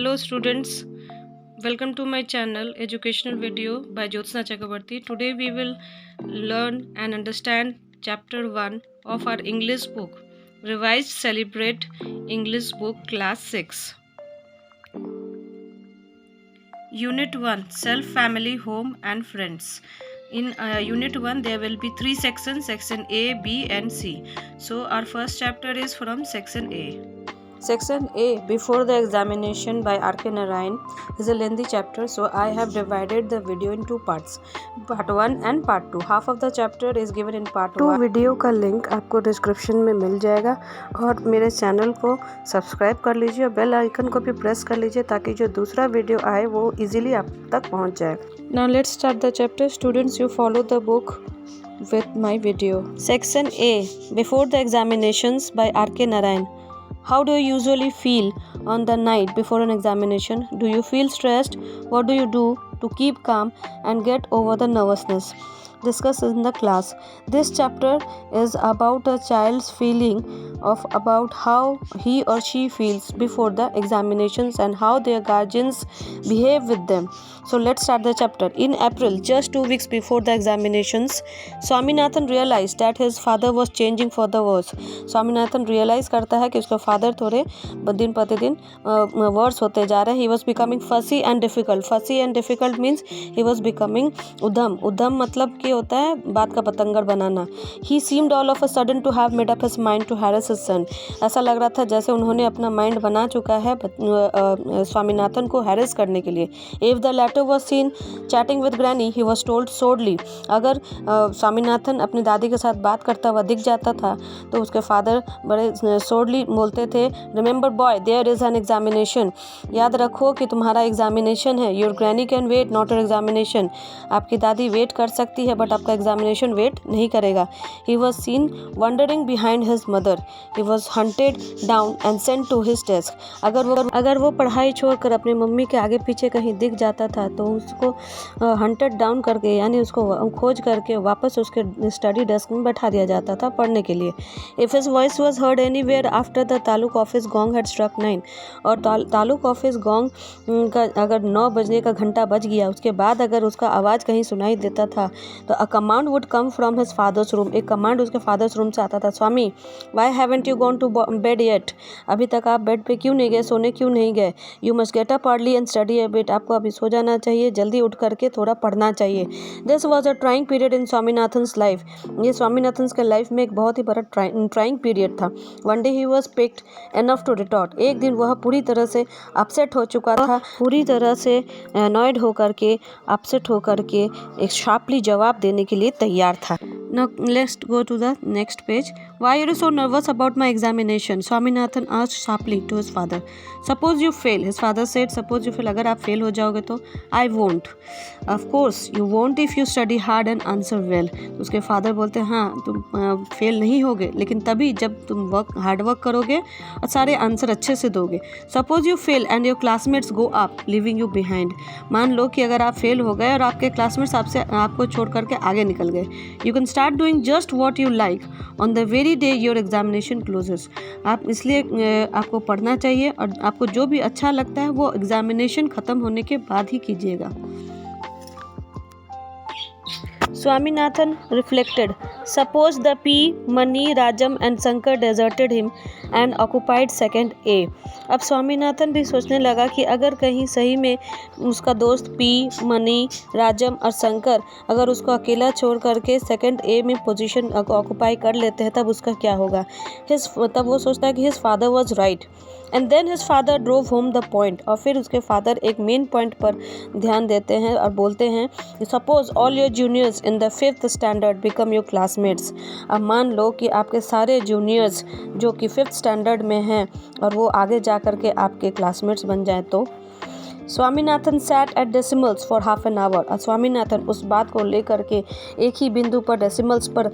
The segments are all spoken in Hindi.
Hello students, welcome to my channel Educational Video by Jyotsna Chakrabarti. Today we will learn and understand chapter 1 of our English book, Revised Celebrate English Book Class 6. Unit 1, Self, Family, Home and Friends. In Unit 1 there will be 3 sections, section A, B and C. So our first chapter is from section A. Section A, Before the Examination by R.K. Narayan, is a lengthy chapter, so I have divided the video in two parts, part 1 and part 2. Half of the chapter is given in part 1. Video का लिंक आपको डिस्क्रिप्शन में मिल जाएगा और मेरे चैनल को सब्सक्राइब कर लीजिए और बेल आइकन को भी प्रेस कर लीजिए ताकि जो दूसरा वीडियो आए वो इजीली आप तक पहुंच जाए. Now let's start the chapter. Students, you follow the book with my video. Section A, Before the Examinations by R.K. Narayan. How do you usually feel on the night before an examination? Do you feel stressed? What do you do to keep calm and get over the nervousness? Discuss in the class. This chapter is about a child's feeling of about how he or she feels before the examinations and how their guardians behave with them. So let's start the chapter. In April, just 2 weeks before the examinations, Swaminathan realized that his father was changing for the worse. Swaminathan realize करता है कि उसका father थोड़े दिन प्रतिदिन worse होते जा रहे हैं. He was becoming fussy and difficult. Fussy and difficult means he was becoming उधम. उधम मतलब कि होता है बात का पतंगर बनाना. He seemed all of a sudden to have made up his mind to harass his son. ऐसा लग रहा था जैसे उन्होंने अपना माइंड बना चुका है स्वामीनाथन को हैरेस करने के लिए. If the latter was seen chatting with Granny, he was told sourly. अगर स्वामीनाथन अपनी दादी के साथ बात करता हुआ दिख जाता था तो उसके फादर बड़े सोर्डली बोलते थे, Remember boy, there is an examination. याद रखो कि तुम्हारा एग्जामिनेशन है. Your granny can wait, not your examination. आपकी दादी वेट कर सकती है बट आपका एग्जामिनेशन वेट नहीं करेगा. He was seen wandering behind his mother. He was hunted down and sent to his desk. अगर वो पढ़ाई छोड़कर अपनी मम्मी के आगे पीछे कहीं दिख जाता था तो उसको हंटेड डाउन करके यानी उसको खोज करके वापस उसके स्टडी डेस्क में बैठा दिया जाता था पढ़ने के लिए. If his voice was heard anywhere after the taluk office gong had struck 9 और तालुक ऑफिस गोंग का अगर 9 बजने का घंटा बज गया उसके बाद अगर उसका आवाज़ कहीं सुनाई देता था तो a command would come from his father's room. एक कमांड उसके फादर्स रूम से आता था, स्वामी why haven't you gone to bed yet? अभी तक आप बेड पे क्यों नहीं गए, सोने क्यों नहीं गए? You must get up early and study a bit. आपको अभी सो जाना चाहिए, जल्दी उठ करके थोड़ा पढ़ना चाहिए. This was a trying period in Swaminathan's life. ये स्वामीनाथन्स के लाइफ में एक बहुत ही बड़ा ट्राइंग पीरियड था. One day he was picked enough to retort. एक दिन वह पूरी तरह से अपसेट हो चुका था, पूरी तरह से अनॉयड होकर के अपसेट होकर के एक शार्पली जवाब देने के लिए तैयार था. Now let's go to the next page. Why are you so nervous about my examination? Swaminathan asked sharply to his father. Suppose you fail. His father said, suppose you fail. अगर आप फेल हो जाओगे तो I won't. Of course you won't if you study hard and answer well. तो उसके फादर बोलते हैं हाँ तुम फेल नहीं होगे लेकिन तभी जब तुम हार्ड वर्क करोगे और सारे आंसर अच्छे से दोगे. Suppose you fail and your classmates go up leaving you behind. मान लो कि अगर आप फेल हो गए और आपके क्लासमेट्स आपको छोड़ करके आगे निकल गए. You can start doing just what you like on the very day your examination closes. आप इसलिए आपको पढ़ना चाहिए और आपको जो भी अच्छा लगता है वो एग्जामिनेशन ख़त्म होने के बाद ही कीजिएगा. Swaminathan reflected. Suppose the P, Mani, Rajam and Shankar deserted him and occupied second A. अब स्वामीनाथन भी सोचने लगा कि अगर कहीं सही में उसका दोस्त पी, मनी, राजम और शंकर अगर उसको अकेला छोड़ करके सेकंड ए में पोजीशन ऑक्यूपाई कर लेते हैं तब उसका क्या होगा. तब वो सोचता है कि his father was right. And then his father drove home the point. और फिर उसके फादर एक मेन पॉइंट पर ध्यान देते हैं और बोलते हैं suppose all your juniors in the 5th standard become your classmates. अब मान लो कि आपके सारे जूनियर्स जो कि 5th स्टैंडर्ड में हैं और वो आगे जा कर के आपके क्लासमेट्स बन जाएं तो. Swaminathan sat at decimals for half an hour. और स्वामीनाथन उस बात को लेकर के एक ही बिंदु पर डेसिमल्स पर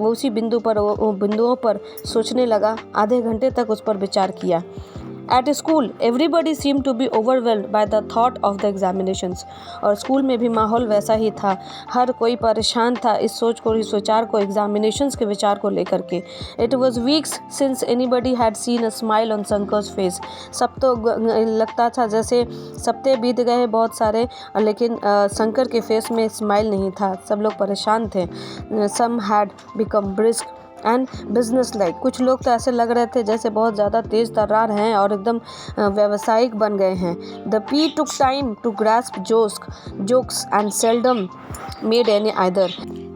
उसी बिंदुओं पर सोचने लगा. आधे घंटे तक उस पर विचार किया. At school, everybody seemed to be overwhelmed by the thought of the examinations. और स्कूल में भी माहौल वैसा ही था, हर कोई परेशान था इस विचार को एग्जामिनेशंस के विचार को लेकर के. It was weeks since anybody had seen a smile on Sankar's face. सब तो लगता था जैसे सप्ताह बीत गए बहुत सारे, लेकिन शंकर के फेस में स्माइल नहीं था. सब लोग परेशान थे. Some had become brisk and business like. कुछ लोग तो ऐसे लग रहे थे जैसे बहुत ज़्यादा तेज़ तर्रार हैं और एकदम व्यावसायिक बन गए हैं. The Pea took time to grasp jokes and seldom made any either.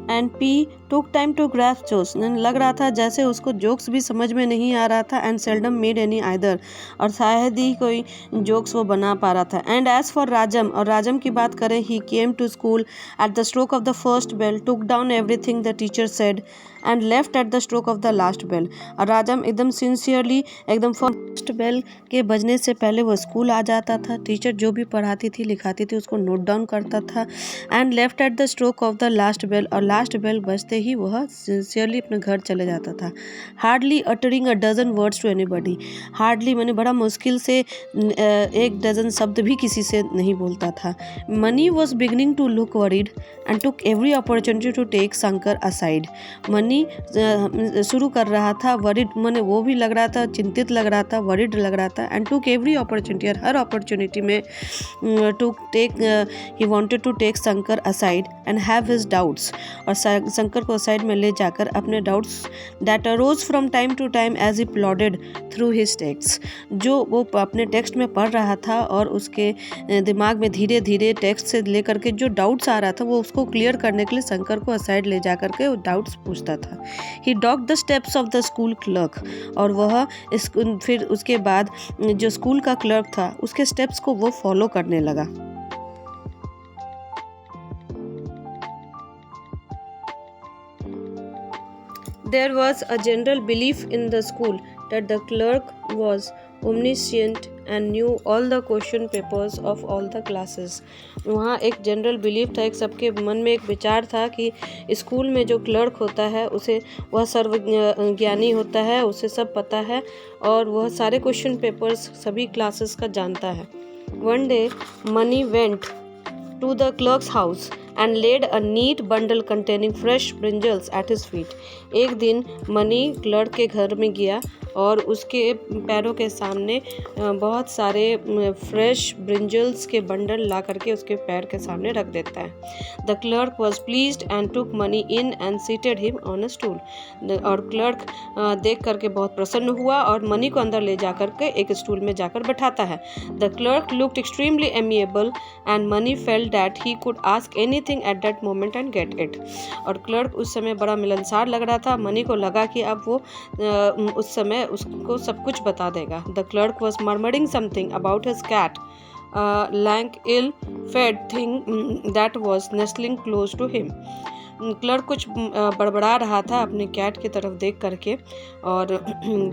And Pea took time to grasp jokes, लग रहा था जैसे उसको जोक्स भी समझ में नहीं आ रहा था. And seldom made any either, और शायद ही कोई जोक्स वो बना पा रहा था. एंड एज फॉर राजम, और राजम की बात करें, he came to school at the stroke of the first bell, took down everything the teacher said and left at the stroke of the last bell. और राजम एकदम सिंसियरली, एकदम फर्स्ट बेल के बजने से पहले वो स्कूल आ जाता था. टीचर जो भी पढ़ाती थी लिखाती थी उसको नोट डाउन करता था. And left at the stroke of the last bell, और लास्ट बेल बजते ही वह सिंसियरली अपने घर चले जाता था. Hardly uttering a dozen words to anybody. Hardly मैंने बड़ा मुश्किल से एक डजन शब्द भी किसी से नहीं बोलता था. Mani was beginning to look worried and took every opportunity to take Shankar aside. Mani शुरू कर रहा था, वरीड मैंने वो भी लग रहा था, चिंतित लग रहा था, वरीड लग रहा था. एंड टुक एवरी अपॉर्चुनिटी, और हर अपॉर्चुनिटी में to take, he wanted to take Shankar aside and have his doubts. और शंकर को असाइड में ले जाकर अपने doubts that arose from time to time as he plodded through his text, जो वो अपने टेक्स्ट में पढ़ रहा था और उसके दिमाग में धीरे धीरे टेक्स्ट से लेकर के जो डाउट्स आ रहा था वो उसको क्लियर करने के लिए शंकर को असाइड ले जा करके वो डाउट्स पूछता था. He dogged the steps of the school clerk, और वह फिर उसके बाद जो स्कूल का क्लर्क था उसके स्टेप्स को वो फॉलो करने लगा. There was a general belief in the school that the clerk was omniscient and knew all the question papers of all the classes. वहाँ एक जनरल बिलीफ था, एक सबके मन में एक विचार था कि स्कूल में जो क्लर्क होता है उसे वह सर्वज्ञानी होता है, उसे सब पता है और वह सारे क्वेश्चन पेपर्स सभी क्लासेस का जानता है. One day, Mani went to the clerk's house and laid a neat bundle containing fresh brinjals at his feet. एक दिन मनी क्लर्क के घर में गया और उसके पैरों के सामने बहुत सारे फ्रेश ब्रिंजल्स के बंडल ला करके उसके पैर के सामने रख देता है. The clerk was pleased and took money in and seated him on a stool. और क्लर्क देख करके बहुत प्रसन्न हुआ और मनी को अंदर ले जा करके एक स्टूल में जाकर बैठाता है. The clerk looked extremely amiable and money felt that he could ask anything at that moment and get it. और क्लर्क उस समय बड़ा मिलनसार लग रहा था. मनी को लगा कि अब वो उस समय उसको सब कुछ बता देगा. The clerk was murmuring something about his cat, lank ill-fed thing that was nestling close to him. Clerk कुछ बड़बड़ा रहा था अपने कैट की तरफ देख करके और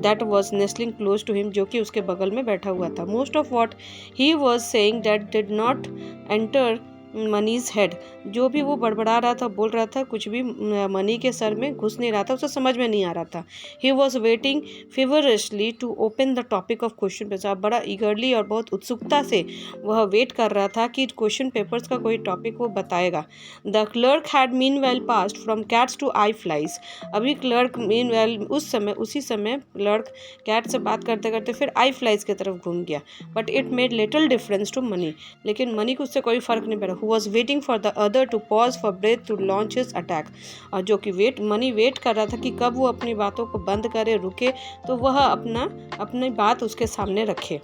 that was nestling close to him, जो कि उसके बगल में बैठा हुआ था. Most of what he was saying that did not enter Mani's head. जो भी वो बड़बड़ा रहा था, बोल रहा था, कुछ भी मनी के सर में घुस नहीं रहा था, उसे समझ में नहीं आ रहा था. He was waiting feverishly to open the topic of question papers. बड़ा ईगरली और बहुत उत्सुकता से वह वेट कर रहा था कि क्वेश्चन पेपर्स का कोई टॉपिक वो बताएगा. The clerk had meanwhile passed from cats to eye flies. अभी क्लर्क मीन वेल उसी समय क्लर्क कैट से बात करते करते फिर आई फ्लाइज की तरफ घूम गया. But it made little difference to Mani. लेकिन मनी को उससे कोई फर्क नहीं पड़ा. Who was waiting for the other to pause for breath to launch his attack. और जो कि मनी वेट कर रहा था कि कब वो अपनी बातों को बंद करे, रुके, तो वह अपनी बात उसके सामने रखे.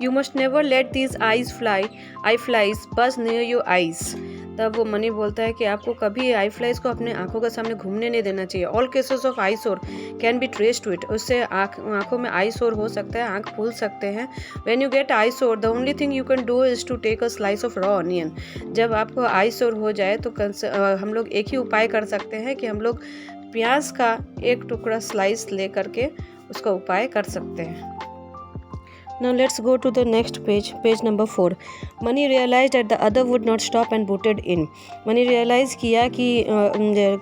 You must never let these eye flies buzz near your eyes. तब वो मनी बोलता है कि आपको कभी आई फ्लाइज को अपने आंखों के सामने घूमने नहीं देना चाहिए. All cases of eye sore can be trace to it. उससे आंखों में आई सोर हो सकता है, आंख फूल सकते हैं. When you get eye sore the only thing you can do is to take a slice of raw onion. जब आपको आई सोर हो जाए तो हम लोग एक ही उपाय कर सकते हैं कि हम लोग प्याज का एक टुकड़ा स्लाइस ले करके उसका उपाय कर सकते हैं. Now let's go to the next page, page number 4. Mani realized that the other would not stop and booted in. Mani realize किया कि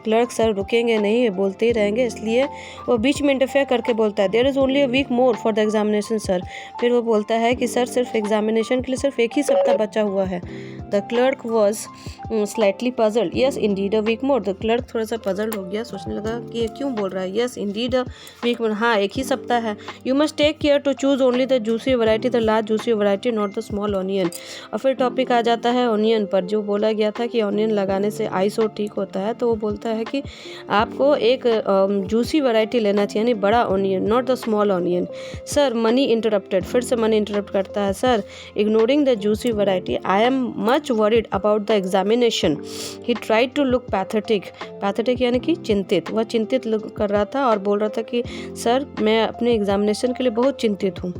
क्लर्क सर रुकेंगे नहीं, ये बोलते ही रहेंगे, इसलिए वो बीच में इंटरफेयर करके बोलता है there is only a week more for the examination sir. फिर वो बोलता है कि सर सिर्फ एग्जामिनेशन के लिए सिर्फ एक ही सप्ताह बचा हुआ है। The clerk was slightly puzzled, yes indeed a week more. The clerk थोड़ा सा पजल्ड हो गया, सोचने लगा कि ये क्यों बोल रहा है, yes indeed a week more, हाँ एक ही सप्ताह है। You must take care to choose only the juicy variety, the large juicy variety, not the small onion. और फिर टॉपिक आ जाता है ऑनियन पर, जो बोला गया था कि ऑनियन लगाने से आई सो ठीक होता है, तो वो बोलता है कि आपको एक जूसी वैरायटी लेना चाहिए, यानी बड़ा onion, not the small onion. Sir money interrupted, फिर से मनी इंटरप्ट करता है, sir ignoring the juicy variety I am much worried about the examination. He tried to look pathetic, pathetic यानी कि चिंतित, वह चिंतित लुक कर रहा था और बोल रहा था कि सर मैं अपने एग्जामिनेशन के लिए बहुत चिंतित हूँ।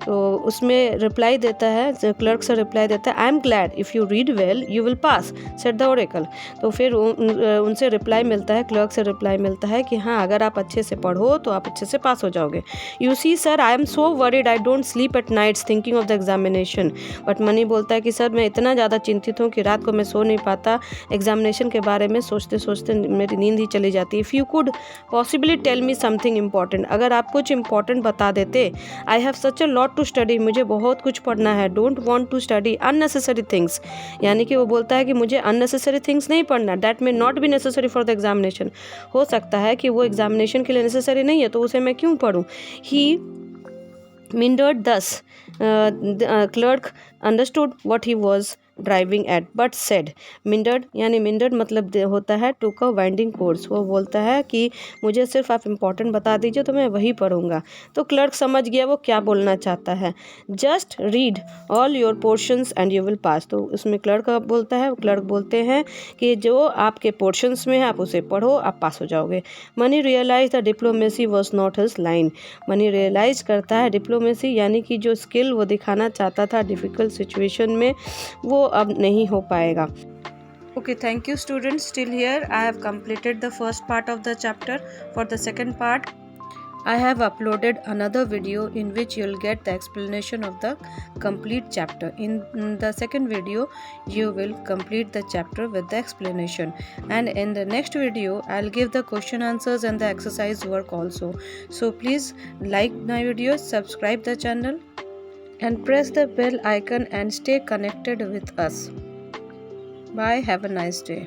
तो उसमें रिप्लाई देता है, क्लर्क से रिप्लाई देता है I am glad if you read well you will pass said the Oracle. तो फिर उनसे रिप्लाई मिलता है, क्लर्क से रिप्लाई मिलता है कि हाँ अगर आप अच्छे से पढ़ो तो आप अच्छे से पास हो जाओगे। You see sir I am so worried I don't sleep at nights thinking of the examination. But money बोलता है कि सर मैं इतना ज़्यादा चिंतित हूँ कि रात को मैं सो नहीं पाता, एग्जामिनेशन के बारे में सोचते सोचते मेरी नींद ही चली जाती है। If you could possibly tell me something important, अगर आप कुछ इंपॉर्टेंट बता देते। I have such a lot to study, मुझे बहुत कुछ पढ़ना है। Don't want to study unnecessary things, यानी कि वो बोलता है कि मुझे अननेसेसरी थिंग्स नहीं पढ़ना, that may not be necessary for the examination. हो सकता है कि वो एग्जामिनेशन के लिए नेसेसरी नहीं है, तो उसे मैं क्यों पढ़ूँ। He mindered thus clerk understood what he was driving at but said, मिंडर्ड यानी मिंडर्ड मतलब होता है टूक अ वाइंडिंग कोर्स। वो बोलता है कि मुझे सिर्फ आप इम्पॉर्टेंट बता दीजिए तो मैं वही पढ़ूंगा। तो क्लर्क समझ गया वो क्या बोलना चाहता है, just read all your portions and you will pass. तो उसमें क्लर्क बोलता है, क्लर्क बोलते हैं कि जो आपके पोर्शंस में है आप उसे पढ़ो, आप पास हो जाओगे। Money realise the diplomacy was not his line, money realise करता है डिप्लोमेसी यानी कि जो स्किल वो दिखाना चाहता था डिफ़िकल्ट सिचुएशन में, वो अब नहीं हो पाएगा। Okay, thank you students. Till here I have completed the first part of the chapter. For the second part I have uploaded another video in which you'll get the explanation of the complete chapter. In the second video you will complete the chapter with the explanation, and in the next video I'll give the question answers and the exercise work also. So please like my videos, subscribe the channel and press the bell icon and stay connected with us. Bye, have a nice day.